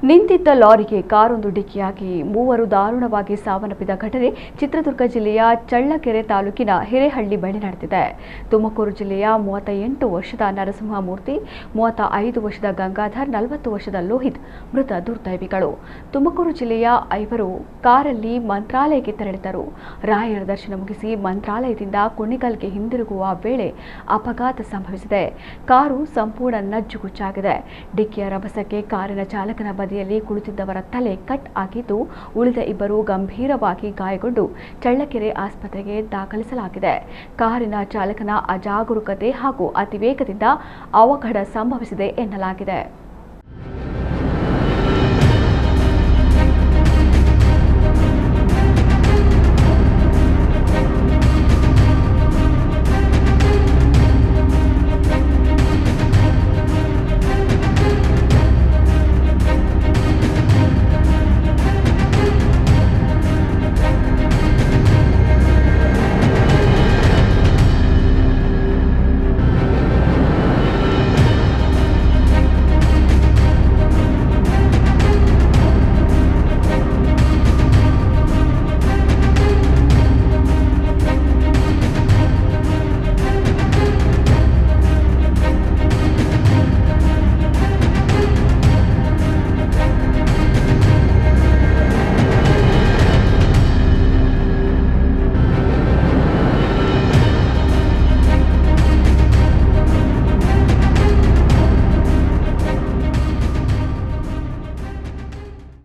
ನಿಂತಿದ್ದ ಲಾರಿಗೆ ಕಾರೊಂದು ಡಿಕ್ಕಿಯಾಗಿ ಮೂವರು ದಾರುಣವಾಗಿ ಸಾವನ್ನಪ್ಪಿದ ಘಟನೆ ಚಿತ್ರದುರ್ಗ ಜಿಲ್ಲೆಯ ಚಳ್ಳಕೆರೆ ತಾಲೂಕಿನ ಹಿರೇಹಳ್ಳಿ ಬಳಿ ನಡೆದಿದೆ. ತುಮಕೂರು ಜಿಲ್ಲೆಯ 38 ವರ್ಷದ ನರಸಿಂಹಮೂರ್ತಿ, 35 ವರ್ಷದ ಗಂಗಾಧರ್, 40 ವರ್ಷದ ಲೋಹಿತ್ ಮೃತ ದುರ್ದೈವಿಗಳು. ತುಮಕೂರು ಜಿಲ್ಲೆಯ ಐವರು ಕಾರಲ್ಲಿ ಮಂತ್ರಾಲಯಕ್ಕೆ ತೆರಳಿದ್ದರು. ರಾಯರ ದರ್ಶನ ಮುಗಿಸಿ ಮಂತ್ರಾಲಯದಿಂದ ಕುಣಿಗಲ್ಗೆ ಹಿಂದಿರುಗುವ ವೇಳೆ ಅಪಘಾತ ಸಂಭವಿಸಿದೆ. ಕಾರು ಸಂಪೂರ್ಣ ನಜ್ಜುಗುಜ್ಜಾಗಿದೆ. ಡಿಕ್ಕಿಯ ರಭಸಕ್ಕೆ ಕಾರಿನ ಚಾಲಕನ ಬದಿಯಲ್ಲಿ ಕುಳಿತಿದ್ದವರ ತಲೆ ಕಟ್ ಆಗಿದ್ದು, ಉಳಿದ ಇಬ್ಬರು ಗಂಭೀರವಾಗಿ ಗಾಯಗೊಂಡು ಚಳ್ಳಕೆರೆ ಆಸ್ಪತ್ರೆಗೆ ದಾಖಲಿಸಲಾಗಿದೆ. ಕಾರಿನ ಚಾಲಕನ ಅಜಾಗರೂಕತೆ ಹಾಗೂ ಅತಿವೇಗದಿಂದ ಅವಘಡ ಸಂಭವಿಸಿದೆ ಎನ್ನಲಾಗಿದೆ.